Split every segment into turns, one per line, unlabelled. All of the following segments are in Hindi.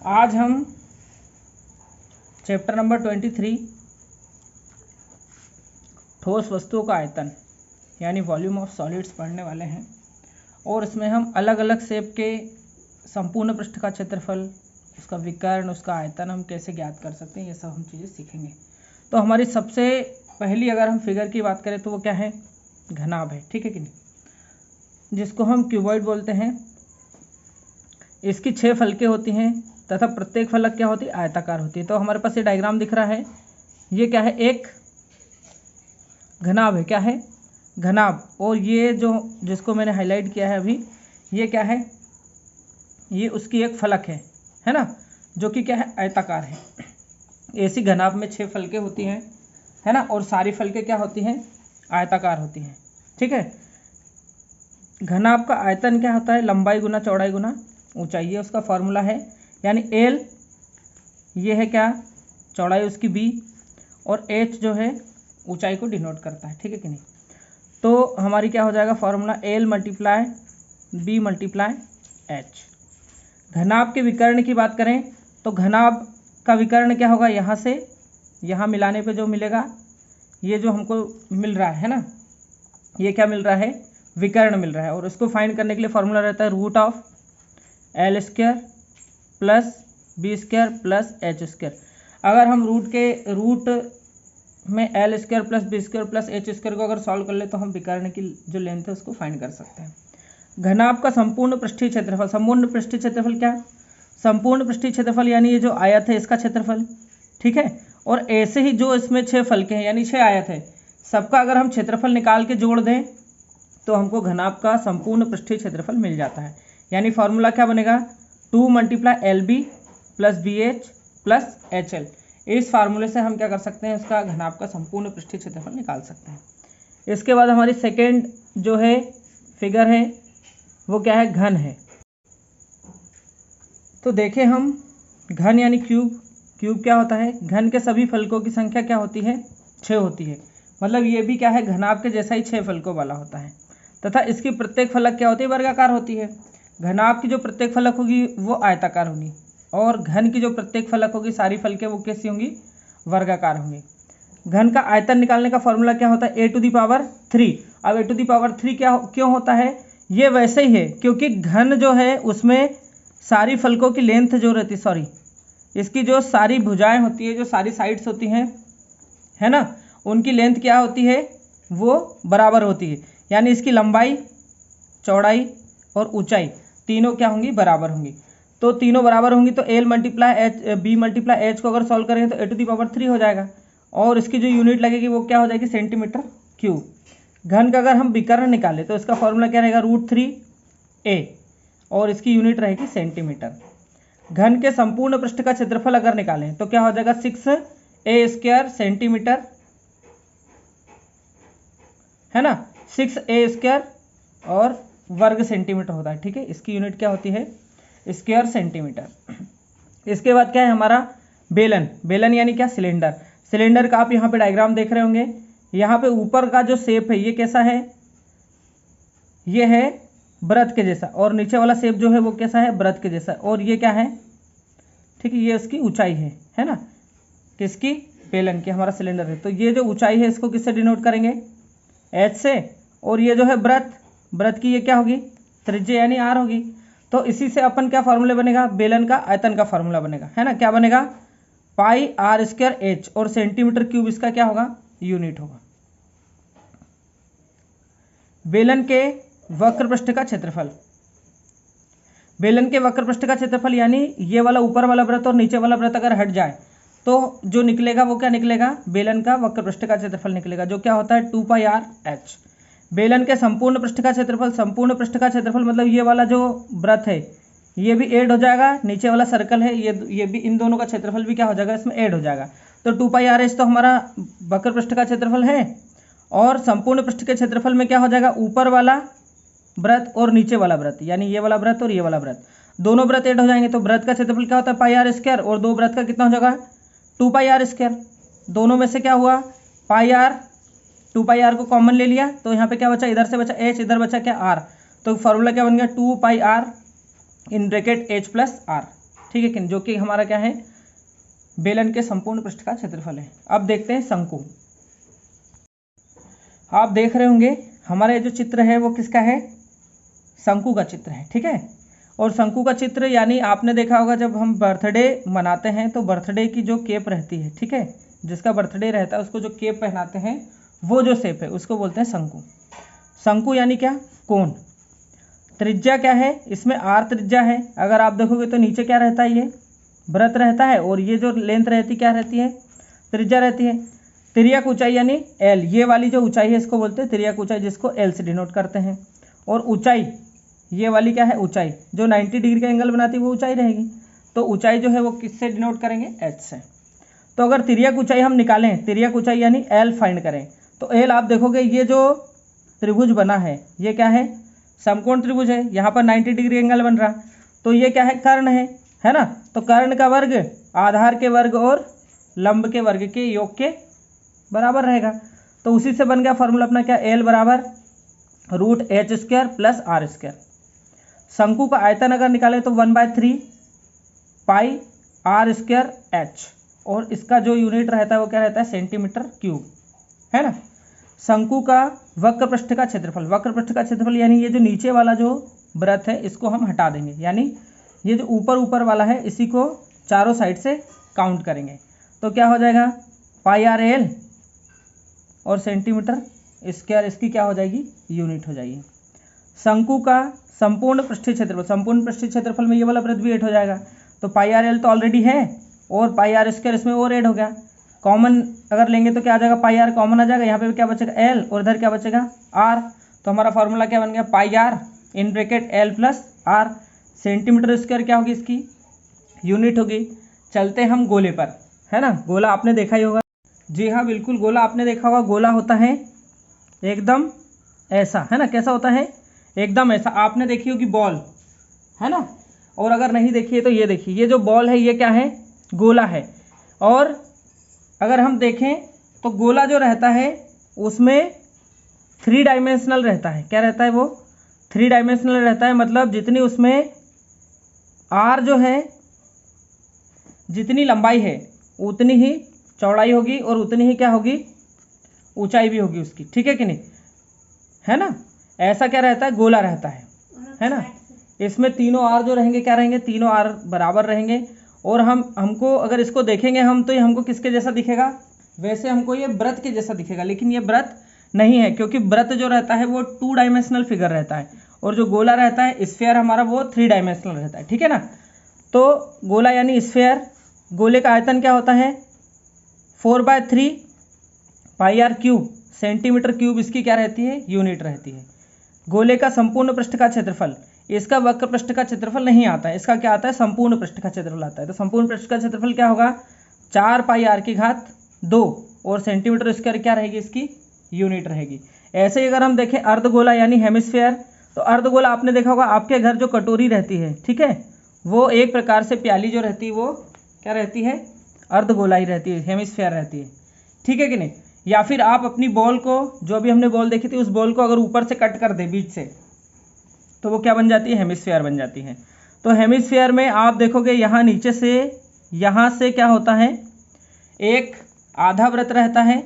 आज हम चैप्टर नंबर 23 ठोस वस्तुओं का आयतन यानी वॉल्यूम ऑफ सॉलिड्स पढ़ने वाले हैं। और इसमें हम अलग अलग शेप के संपूर्ण पृष्ठ का क्षेत्रफल, उसका विकर्ण, उसका आयतन हम कैसे ज्ञात कर सकते हैं, ये सब हम चीज़ें सीखेंगे। तो हमारी सबसे पहली अगर हम फिगर की बात करें तो वो क्या है, घनाभ है, ठीक है कि नहीं, जिसको हम क्यूबॉइड बोलते हैं। इसकी 6 फलकें होती हैं तथा प्रत्येक फलक क्या होती है, आयताकार होती है। तो हमारे पास ये डायग्राम दिख रहा है, ये क्या है, एक घनाभ है। क्या है, घनाभ। और ये जो जिसको मैंने हाईलाइट किया है अभी, ये क्या है, ये उसकी एक फलक है ना, जो कि क्या है, आयताकार है। ऐसी घनाभ में 6 फलकें होती हैं, है ना, और सारी फलकें क्या होती हैं, आयताकार होती हैं, ठीक है। घनाभ का आयतन क्या होता है, लंबाई गुना चौड़ाई गुना ऊंचाई, ये उसका फॉर्मूला है। यानी एल ये है क्या, चौड़ाई उसकी बी, और एच जो है ऊंचाई को डिनोट करता है, ठीक है कि नहीं। तो हमारी क्या हो जाएगा formula, L multiply B multiply H. घनाभ के विकर्ण की बात करें तो घनाभ का विकर्ण क्या होगा, यहाँ से यहाँ मिलाने पे जो मिलेगा, ये जो हमको मिल रहा है ना, ये क्या मिल रहा है, विकर्ण मिल रहा है। और इसको फाइंड करने के लिए फॉर्मूला रहता है root of L square plus B square plus H square. अगर हम रूट में L square plus B square plus H square को अगर सॉल्व कर ले तो हम विकर्ण की जो लेंथ है उसको फाइंड कर सकते हैं। घनाभ का संपूर्ण पृष्ठीय क्षेत्रफल, संपूर्ण पृष्ठीय क्षेत्रफल क्या, संपूर्ण पृष्ठीय क्षेत्रफल यानी ये जो आयत है इसका क्षेत्रफल, ठीक है। और ऐसे ही जो इसमें 6 फलके हैं यानी 6 आयत है, सबका अगर हम क्षेत्रफल निकाल के जोड़ दें तो हमको घनाभ का संपूर्ण पृष्ठीय क्षेत्रफल मिल जाता है। यानी फॉर्मूला क्या बनेगा, 2 multiply L B plus B H plus H L. इस फार्मूले से हम क्या कर सकते हैं, इसका घनाभ का संपूर्ण पृष्ठीय क्षेत्रफल निकाल सकते हैं। इसके बाद हमारी सेकेंड जो है फिगर है वो क्या है, घन है। तो देखें हम, घन यानी क्यूब। क्यूब क्या होता है, घन के सभी फलकों की संख्या क्या होती है, 6 होती है। मतलब ये भी क्या है, घनाभ के जैसा ही 6 फलकों वाला होता है तथा इसकी प्रत्येक फलक क्या होती है, वर्गाकार होती है। घनाभ की जो प्रत्येक फलक होगी वो आयताकार होगी और घन की जो प्रत्येक फलक होगी, सारी फलकें वो कैसी होंगी, वर्गाकार होंगी। घन का आयतन निकालने का फॉर्मूला क्या होता है, ए टू दी पावर 3। अब ए टू दी पावर 3 क्यों होता है, ये वैसे ही है क्योंकि घन जो है उसमें सारी फलकों की लेंथ जो रहती, इसकी जो सारी भुजाएं होती है, जो सारी साइड्स होती हैं, है ना, उनकी लेंथ क्या होती है, वो बराबर होती है। यानी इसकी लंबाई, चौड़ाई और ऊंचाई तीनों क्या होंगी, बराबर होंगी। तो तीनों बराबर होंगी तो L multiply H B multiply H को अगर सॉल्व करेंगे तो ए टू दी पावर 3 हो जाएगा। और इसकी जो यूनिट लगेगी वो क्या हो जाएगी, सेंटीमीटर क्यूब। घन का अगर हम विकर्ण निकालें तो इसका फॉर्मूला क्या रहेगा, √3a, और इसकी यूनिट रहेगी सेंटीमीटर। घन के संपूर्ण पृष्ठ का क्षेत्रफल अगर निकालें तो क्या हो जाएगा, 6a स्क्वायर सेंटीमीटर, है ना, 6a स्क्वायर और वर्ग सेंटीमीटर होता है, ठीक है। इसकी यूनिट क्या होती है, स्क्वायर सेंटीमीटर। इसके बाद क्या है हमारा बेलन। बेलन यानी क्या, सिलेंडर। सिलेंडर का आप यहाँ पे डायग्राम देख रहे होंगे। यहाँ पे ऊपर का जो शेप है ये कैसा है, ये है वृत्त के जैसा, और नीचे वाला शेप जो है वो कैसा है, वृत्त के जैसा। और ये क्या है, ठीक है, ये उसकी ऊंचाई है ना, किसकी, बेलन की, हमारा सिलेंडर है। तो ये जो ऊंचाई है इसको किससे डिनोट करेंगे, एच से। और ये जो है वृत्त की ये क्या होगी, त्रिज्या यानी आर होगी। तो इसी से अपन क्या फॉर्मूला बनेगा, बेलन का आयतन का फॉर्मूला बनेगा, है ना। क्या बनेगा, पाई आर स्क्वायर एच, और सेंटीमीटर क्यूब इसका क्या होगा, यूनिट होगा। बेलन के वक्र पृष्ठ का क्षेत्रफल। बेलन के वक्र पृष्ठ का क्षेत्रफल यानी ये वाला ऊपर वाला वृत्त और नीचे वाला वृत्त अगर हट जाए तो जो निकलेगा वो क्या निकलेगा, बेलन का वक्र पृष्ठ का क्षेत्रफल निकलेगा, जो क्या होता है 2πr/h। बेलन के संपूर्ण पृष्ठ का क्षेत्रफल, संपूर्ण पृष्ठ का क्षेत्रफल मतलब ये वाला जो वृत्त है ये भी ऐड हो जाएगा, नीचे वाला सर्कल है ये भी, इन दोनों का क्षेत्रफल भी क्या हो जाएगा, इसमें ऐड हो जाएगा। तो 2πr/h तो हमारा वक्र पृष्ठ का क्षेत्रफल है, और संपूर्ण पृष्ठ के क्षेत्रफल में क्या हो जाएगा, ऊपर वाला वृत्त और नीचे वाला वृत्त, यानी ये वाला वृत्त और ये वाला वृत्त, दोनों वृत्त ऐड हो जाएंगे। तो वृत्त का क्षेत्रफल क्या होता है, πr स्क्वायर, और दो वृत्त का कितना हो जाएगा, 2πr स्क्वायर। दोनों में से क्या हुआ, πr, 2πr को कॉमन ले लिया तो यहाँ पे क्या बचा, इधर से बचा h, इधर बचा क्या, r। तो फॉर्मूला क्या बन गया, 2πr in bracket h plus r, ठीक है कि नहीं, जो कि हमारा क्या है, बेलन के संपूर्ण पृष्ठ का क्षेत्रफल है। अब देखते हैं शंकु। आप देख रहे होंगे हमारा ये जो चित्र है वो किसका है, शंकु का चित्र है, ठीक है। और शंकु का चित्र यानी आपने देखा होगा जब हम बर्थडे मनाते हैं तो बर्थडे की जो केप रहती है, ठीक है, जिसका बर्थडे रहता है उसको जो केप पहनाते हैं वो जो शेप है उसको बोलते हैं शंकु। शंकु यानी क्या, कोण। त्रिज्या क्या है, इसमें आर त्रिज्या है। अगर आप देखोगे तो नीचे क्या रहता है, ये वृत्त रहता है और ये जो लेंथ रहती क्या रहती है, त्रिज्या रहती है। तिर्यक ऊंचाई यानी एल, ये वाली जो ऊंचाई है इसको बोलते हैं तिर्यक ऊंचाई, जिसको एल से डिनोट करते हैं। और ऊंचाई ये वाली क्या है, ऊंचाई जो 90 डिग्री का एंगल बनाती है वो ऊंचाई रहेगी। तो ऊंचाई जो है वो किससे डिनोट करेंगे, एच से। तो अगर तिर्यक ऊंचाई हम निकालें, तिर्यक ऊंचाई यानी एल फाइंड करें, तो एल आप देखोगे ये जो त्रिभुज बना है ये क्या है, समकोण त्रिभुज है। यहाँ पर 90 डिग्री एंगल बन रहा, तो ये क्या है, कर्ण है ना। तो कर्ण का वर्ग आधार के वर्ग और लंब के वर्ग के योग के बराबर रहेगा। तो उसी से बन गया फॉर्मूला अपना क्या, एल बराबर √h² प्लस r²। शंकु का आयतन अगर निकालें तो 1/3 पाई r² h, और इसका जो यूनिट रहता है वो क्या रहता है, सेंटीमीटर क्यूब, है ना। शंकु का वक्र पृष्ठ का क्षेत्रफल, वक्र पृष्ठ का क्षेत्रफल यानी ये जो नीचे वाला जो वृत्त है इसको हम हटा देंगे, यानी ये जो ऊपर वाला है इसी को चारों साइड से काउंट करेंगे। तो क्या हो जाएगा, πr/l और सेंटीमीटर स्क्वायर इसकी क्या हो जाएगी, यूनिट हो जाएगी। शंकु का संपूर्ण पृष्ठीय क्षेत्रफल, संपूर्ण पृष्ठीय क्षेत्रफल में ये वाला वृत्त भी ऐड हो जाएगा। तो πr/l तो ऑलरेडी है और πr² इसमें और ऐड हो गया। कॉमन अगर लेंगे तो क्या आ जाएगा, πr कॉमन आ जाएगा, यहाँ पे क्या बचेगा l और इधर क्या बचेगा r। तो हमारा फॉर्मूला क्या बन गया, πr in bracket l plus r। Centimetre square क्या होगी, इसकी यूनिट होगी। चलते हम गोले पर, है ना। गोला आपने देखा ही होगा, जी हाँ बिल्कुल, गोला आपने देखा होगा। गोला होता है एकदम ऐसा, है ना। कैसा होता है, एकदम ऐसा। आपने देखी होगी बॉल, है ना। और अगर नहीं देखिए तो ये देखिए, ये जो बॉल है ये क्या है, गोला है। और अगर हम देखें तो गोला जो रहता है उसमें 3 डायमेंशनल रहता है। क्या रहता है वो, 3 डायमेंशनल रहता है। मतलब जितनी उसमें आर जो है, जितनी लंबाई है उतनी ही चौड़ाई होगी और उतनी ही क्या होगी, ऊंचाई भी होगी उसकी, ठीक है कि नहीं, है ना। ऐसा क्या रहता है, गोला रहता है ना। इसमें तीनों आर जो रहेंगे क्या रहेंगे, तीनों आर बराबर रहेंगे। और हमको अगर इसको देखेंगे हम तो ये हमको किसके जैसा दिखेगा, वैसे हमको ये वृत्त के जैसा दिखेगा, लेकिन ये वृत्त नहीं है, क्योंकि वृत्त जो रहता है वो 2 डायमेंशनल फिगर रहता है और जो गोला रहता है स्फीयर हमारा वो 3 डायमेंशनल रहता है, ठीक है ना। तो गोला यानी स्फीयर, गोले का आयतन क्या होता है 4/3 πr³ सेंटीमीटर क्यूब, इसकी क्या रहती है, यूनिट रहती है। गोले का संपूर्ण पृष्ठ का क्षेत्रफल, इसका वक्र पृष्ठ का क्षेत्रफल नहीं आता है, इसका क्या आता है, संपूर्ण पृष्ठ का क्षेत्रफल आता है। तो संपूर्ण पृष्ठ का क्षेत्रफल क्या होगा, 4πr² और सेंटीमीटर स्क्वायर क्या रहेगी, इसकी यूनिट रहेगी। ऐसे ही अगर हम देखें अर्धगोला यानी हेमिस्फीयर, तो अर्धगोला आपने देखा होगा, आपके घर जो कटोरी रहती है, ठीक है, वो एक प्रकार से प्याली जो रहती है वो क्या रहती है, अर्धगोला ही रहती है, हेमिस्फीयर रहती है, ठीक है कि नहीं। या फिर आप अपनी बॉल को, जो अभी हमने बॉल देखी थी, उस बॉल को अगर ऊपर से कट कर दे बीच से, तो वो क्या बन जाती है, हेमिस्फीयर बन जाती है। तो हेमिस्फीयर में आप देखोगे यहाँ नीचे से, यहाँ से क्या होता है, एक आधा वृत्त रहता है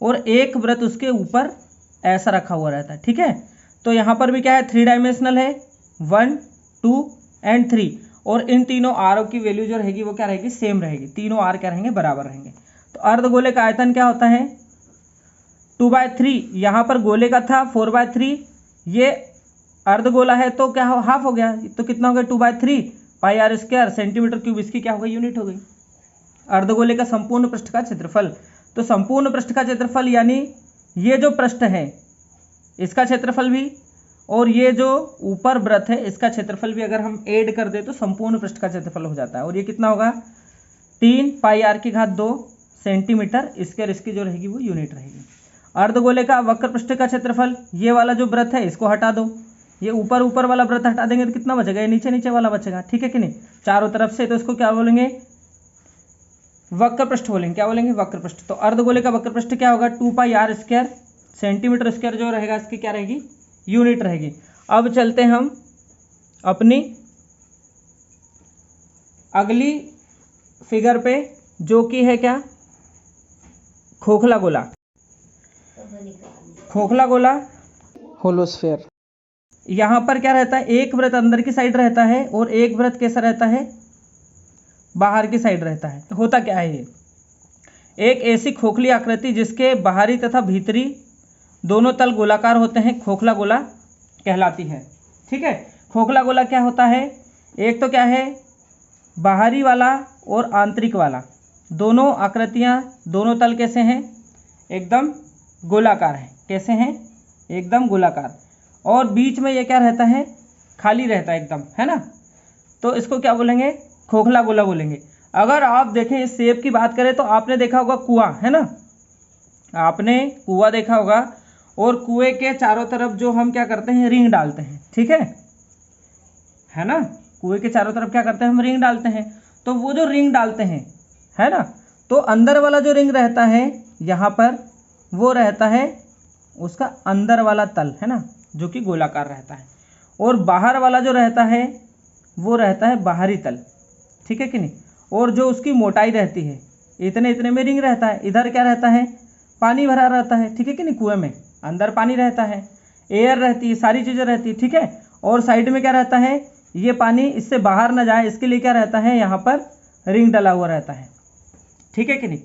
और एक वृत्त उसके ऊपर ऐसा रखा हुआ रहता है, ठीक है। तो यहाँ पर भी क्या है, 3 डायमेंशनल है, 1, 2 एंड 3, और इन तीनों आर की वैल्यू जो रहेगी वो क्या रहेगी, सेम रहेगी, तीनों आर क्या रहेंगे, बराबर रहेंगे। तो अर्धगोले का आयतन क्या होता है 2/3, यहाँ पर गोले का था 4/3, ये अर्धगोला है तो क्या हाफ हो गया, तो कितना हो गया 2/3 πr² सेंटीमीटर क्यूब, इसकी क्या हो गई, यूनिट हो गई। अर्धगोले का संपूर्ण पृष्ठ का क्षेत्रफल, तो संपूर्ण पृष्ठ का क्षेत्रफल यानी ये जो पृष्ठ है इसका क्षेत्रफल भी और ये जो ऊपर वृत्त है इसका क्षेत्रफल भी अगर हम ऐड कर दे तो संपूर्ण पृष्ठ का क्षेत्रफल हो जाता है। और ये कितना होगा 3πr² सेंटीमीटर स्क्वायर, इसकी जो रहेगी वो यूनिट रहेगी। अर्धगोले का वक्र पृष्ठ का क्षेत्रफल, ये वाला जो वृत्त है इसको हटा दो, ये ऊपर वाला वृत्त हटा देंगे तो कितना बचेगा, ये नीचे वाला बचेगा, ठीक है कि नहीं, चारों तरफ से। तो इसको क्या बोलेंगे, वक्र पृष्ठ बोलेंगे, क्या बोलेंगे, वक्र पृष्ठ। तो अर्धगोले का वक्र पृष्ठ क्या होगा 2πr² सेंटीमीटर स्क्वायर जो रहेगा इसकी क्या रहेगी, यूनिट रहेगी। अब चलते हम अपनी अगली फिगर पे जो कि है क्या, खोखला गोला, खोखला गोला होलोस्फेयर। यहाँ पर क्या रहता है, एक वृत्त अंदर की साइड रहता है और एक वृत्त कैसा रहता है, बाहर की साइड रहता है। होता क्या है ये, एक ऐसी खोखली आकृति जिसके बाहरी तथा भीतरी दोनों तल गोलाकार होते हैं, खोखला गोला कहलाती है। ठीक है, खोखला गोला क्या होता है, एक तो क्या है बाहरी वाला और आंतरिक वाला, दोनों आकृतियाँ, दोनों तल कैसे हैं, एकदम गोलाकार है। कैसे हैं, एकदम गोलाकार। और बीच में ये क्या रहता है, खाली रहता है एकदम, है ना। तो इसको क्या बोलेंगे, खोखला गोला बोलेंगे। अगर आप देखें इस शेप की बात करें तो आपने देखा होगा कुआं, है ना, आपने कुआं देखा होगा, और कुएं के चारों तरफ जो हम क्या करते हैं, रिंग डालते हैं। ठीक है ना, कुएं के चारों तरफ क्या करते हैं, हम रिंग डालते हैं। तो वो जो रिंग डालते हैं, है ना, तो अंदर वाला जो रिंग रहता है यहाँ पर, वो रहता है उसका अंदर वाला तल, है ना, जो कि गोलाकार रहता है। और बाहर वाला जो रहता है वो रहता है बाहरी तल। ठीक है कि नहीं। और जो उसकी मोटाई रहती है, इतने इतने में रिंग रहता है। इधर क्या रहता है, पानी भरा रहता है। ठीक है कि नहीं, कुएं में अंदर पानी रहता है, एयर रहती है, सारी चीज़ें रहती है। ठीक है, और साइड में क्या रहता है, ये पानी इससे बाहर ना जाए इसके लिए क्या रहता है, यहाँ पर रिंग डला हुआ रहता है। ठीक है कि नहीं।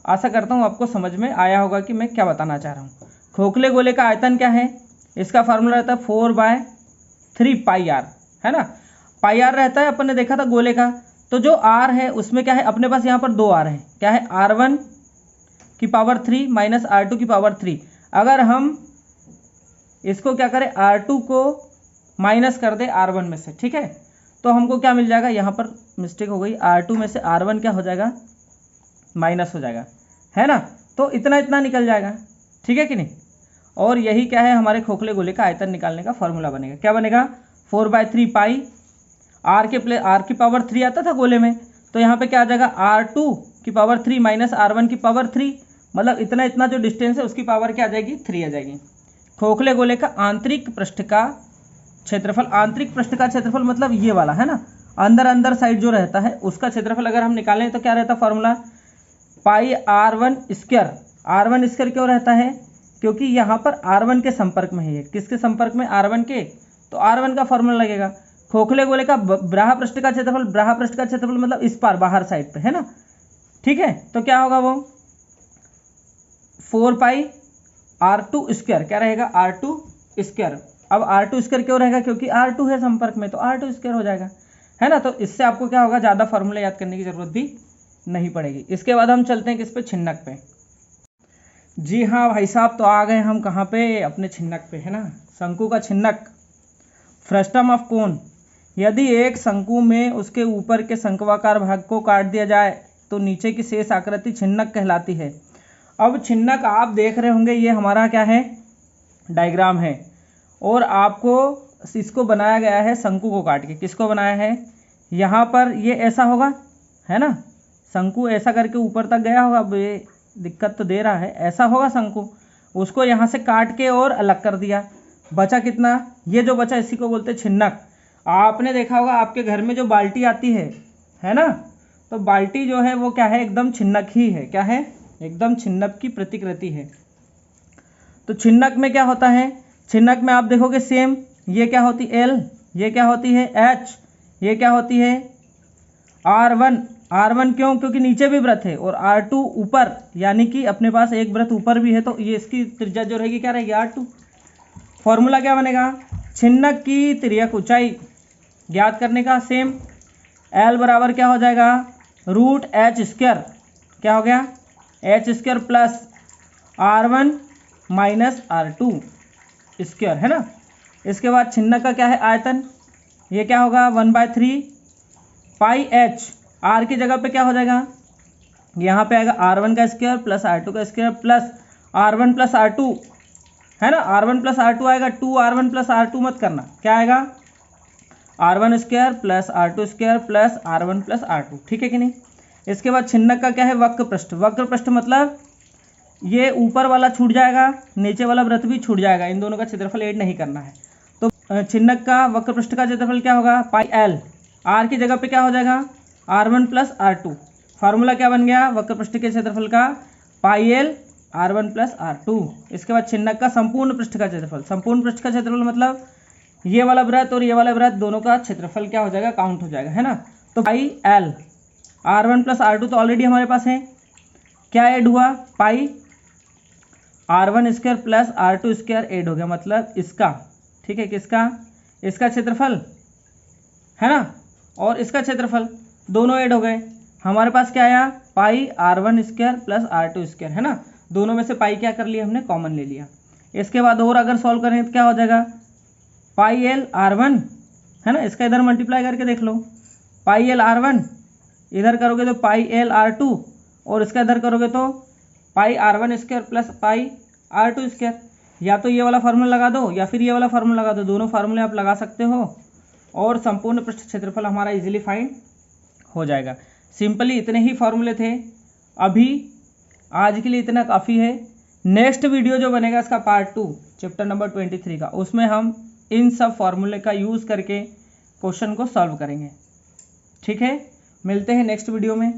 आशा करता हूँ आपको समझ में आया होगा कि मैं क्या बताना चाह रहा हूँ। खोखले गोले का आयतन क्या है, इसका फार्मूला रहता है 4/3 पाई आर, है ना। पाई आर रहता है, अपन ने देखा था गोले का। तो जो आर है उसमें क्या है, अपने पास यहाँ पर 2 आर है। क्या है, r1 की पावर 3 माइनस r2 की पावर 3। अगर हम इसको क्या करें, r2 को माइनस कर दे r1 में से, ठीक है, तो हमको क्या मिल जाएगा, यहाँ पर मिस्टेक हो गई, r2 में से r1 क्या हो जाएगा, माइनस हो जाएगा, है ना। तो इतना इतना निकल जाएगा। ठीक है कि नहीं। और यही क्या है, हमारे खोखले गोले का आयतन निकालने का फॉर्मूला बनेगा। क्या बनेगा, 4/3 पाई आर की पावर 3 आता था गोले में, तो यहाँ पे क्या आ जाएगा, r2 की पावर 3 माइनस r1 की पावर 3, मतलब इतना इतना जो डिस्टेंस है उसकी पावर क्या आ जाएगी, 3 आ जाएगी। खोखले गोले का आंतरिक पृष्ठ का क्षेत्रफल, आंतरिक पृष्ठ का क्षेत्रफल मतलब ये वाला, है ना, अंदर अंदर साइड जो रहता है उसका क्षेत्रफल अगर हम निकालें तो क्या रहता है फॉर्मूला, पाई r1 स्क्वायर। r1 स्क्वायर क्यों रहता है, क्योंकि यहाँ पर r1 के संपर्क में है। ये किसके संपर्क में, r1 के, तो r1 का फॉर्मूला लगेगा। खोखले गोले का ब्राह पृष्ठ का क्षेत्रफल, ब्राह पृष्ठ का क्षेत्रफल मतलब इस पार बाहर साइड पे, है ना। ठीक है, तो क्या होगा वो 4 पाई r2 स्क्वायर, क्या रहेगा, r2 स्क्वायर। अब r2 स्क्वायर क्यों रहेगा, क्योंकि r2 है संपर्क में, तो r2 स्क्वायर हो जाएगा, है ना। तो इससे आपको क्या होगा, ज़्यादा फॉर्मूला याद करने की जरूरत भी नहीं पड़ेगी। इसके बाद हम चलते हैं किस पे, छिन्नक पे। जी हाँ भाई साहब, तो आ गए हम कहाँ पे, अपने छिन्नक पे, है ना। शंकु का छिन्नक, फ्रस्टम ऑफ कोन। यदि एक शंकु में उसके ऊपर के शंक्वाकार भाग को काट दिया जाए तो नीचे की शेष आकृति छिन्नक कहलाती है। अब छिन्नक आप देख रहे होंगे, ये हमारा क्या है, डायग्राम है, और आपको इसको बनाया गया है शंकु को काट के। किसको बनाया है, यहाँ पर ये ऐसा होगा, है ना, शंकु ऐसा करके ऊपर तक गया होगा। अब ये दिक्कत तो दे रहा है, ऐसा होगा शंकु, उसको यहाँ से काट के और अलग कर दिया। बचा कितना, ये जो बचा इसी को बोलते हैं छिन्नक। आपने देखा होगा आपके घर में जो बाल्टी आती है ना, तो बाल्टी जो है वो क्या है, एकदम छिन्नक ही है। क्या है, एकदम छिन्नक की प्रतिकृति है। तो छिन्नक में क्या होता है, छिन्नक में आप देखोगे सेम, ये क्या होती है L, ये क्या होती है H, ये क्या होती है R1। R1 क्यों, क्योंकि नीचे भी वृत्त है, और R2 ऊपर, यानी कि अपने पास एक वृत्त ऊपर भी है, तो ये इसकी त्रिज्या जो रहेगी क्या रहेगी, R2। फॉर्मूला क्या बनेगा, छिन्नक की तिर्यक ऊंचाई ज्ञात करने का, सेम L बराबर क्या हो जाएगा, √H स्क्वायर। क्या हो गया, H square plus R1 minus R2 square, है ना। इसके बाद छिन्नक का क्या है आयतन, ये क्या होगा 1/3 पाई H। R की जगह पे क्या हो जाएगा, यहाँ पे आएगा R1 का स्क्वायर प्लस R2 का square plus R1 plus R2, है ना। R1 प्लस R2 आएगा, 2R1 प्लस R2 मत करना, क्या आएगा R1 square plus R2 square plus R1 plus R2। ठीक है कि नहीं। इसके बाद छिन्नक का क्या है, वक्र पृष्ठ। वक्र पृष्ठ मतलब ये ऊपर वाला छूट जाएगा, नीचे वाला वृत्त भी छूट जाएगा, इन दोनों का क्षेत्रफल ऐड नहीं करना है। तो छिन्नक का वक्र पृष्ठ का क्षेत्रफल क्या होगा, पाई L। R की जगह पे क्या हो जाएगा R1 प्लस R2। फार्मूला क्या बन गया वक्र पृष्ठ के क्षेत्रफल का, pi L R1 plus R2। इसके बाद छिन्नक का संपूर्ण पृष्ठ का क्षेत्रफल, संपूर्ण पृष्ठ का क्षेत्रफल मतलब ये वाला वृत्त और ये वाला वृत्त दोनों का क्षेत्रफल क्या हो जाएगा, काउंट हो जाएगा, है ना। तो pi L R1 plus R2 तो ऑलरेडी हमारे पास है, क्या ऐड हुआ, पाई R1 square plus R2 square add हो गया, मतलब इसका, ठीक है, किसका, इसका क्षेत्रफल, है ना, और इसका क्षेत्रफल दोनों ऐड हो गए। हमारे पास क्या आया, पाई R1 square plus R2 square, है ना, दोनों में से पाई क्या कर लिया हमने, कॉमन ले लिया। इसके बाद और अगर सॉल्व करें तो क्या हो जाएगा, पाई एल R1, है ना, इसका इधर मल्टीप्लाई करके देख लो, पाई एल R1 इधर करोगे तो पाई एल R2 और इसका इधर करोगे तो पाई R1 square plus pi R2 square. या तो ये वाला फार्मूला लगा दो या फिर ये वाला फार्मूला लगा दो, दोनों फार्मूले आप लगा सकते हो और संपूर्ण पृष्ठ क्षेत्रफल हमारा इजीली फाइंड हो जाएगा। सिंपली इतने ही फार्मूले थे, अभी आज के लिए इतना काफ़ी है। नेक्स्ट वीडियो जो बनेगा इसका पार्ट 2 चैप्टर नंबर 23 का, उसमें हम इन सब फार्मूले का यूज़ करके क्वेश्चन को सॉल्व करेंगे। ठीक है, मिलते हैं नेक्स्ट वीडियो में।